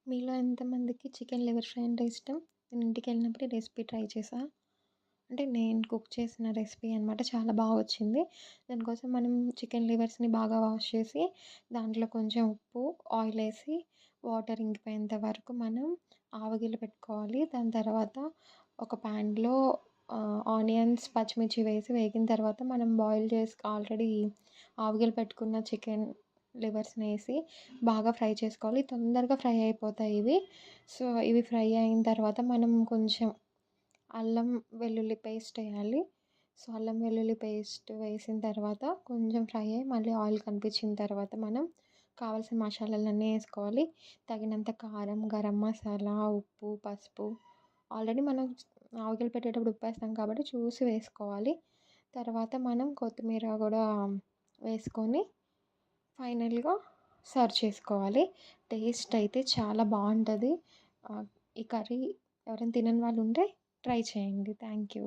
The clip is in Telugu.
మీలో ఎంతమందికి చికెన్ లివర్ ఫ్రై అంటే ఇష్టం? నేను ఇంటికెళ్ళినప్పుడు ఈ రెసిపీ ట్రై చేశా. అంటే నేను కుక్ చేసిన రెసిపీ అనమాట. చాలా వచ్చింది. దానికోసం మనం చికెన్ లివర్స్‌ని బాగా వాష్ చేసి, దాంట్లో కొంచెం ఉప్పు, ఆయిలేసి, వాటర్ ఇంకిపోయేంత వరకు మనం ఆవగిల పెట్టుకోవాలి. దాని తర్వాత ఒక ప్యాన్‌లో ఆనియన్స్, పచ్చిమిర్చి వేసి వేగిన తర్వాత మనం బాయిల్ చేసి ఆల్రెడీ ఆవగిల పెట్టుకున్న చికెన్ లివర్స్‌నేసి బాగా ఫ్రై చేసుకోవాలి. తొందరగా ఫ్రై అయిపోతాయి ఇవి. సో, ఇవి ఫ్రై అయిన తర్వాత మనం కొంచెం అల్లం వెల్లుల్లి పేస్ట్ ఎయాలి. సో, అల్లం వెల్లుల్లి పేస్ట్ వేసిన తర్వాత కొంచెం ఫ్రై అయ్యి మళ్ళీ ఆయిల్ కనిపించిన తర్వాత మనం కావాల్సిన మసాలాలన్నీ ఏసుకోవాలి. తగినంత కారం, గరం మసాలా, ఉప్పు, పసుపు ఆల్రెడీ మనం ఆవగిల పెట్టేటప్పుడు ఉప్పేస్తాం కాబట్టి చూసి వేసుకోవాలి. తర్వాత మనం కొత్తిమీర కూడా వేసుకొని ఫైనల్‌గా సర్వ్ చేసుకోవాలి. టేస్ట్ అయితే చాలా బావుంటది. ఈ కర్రీ ఎవరైనా తినని వాళ్ళు ఉంటే ట్రై చేయండి. Thank you.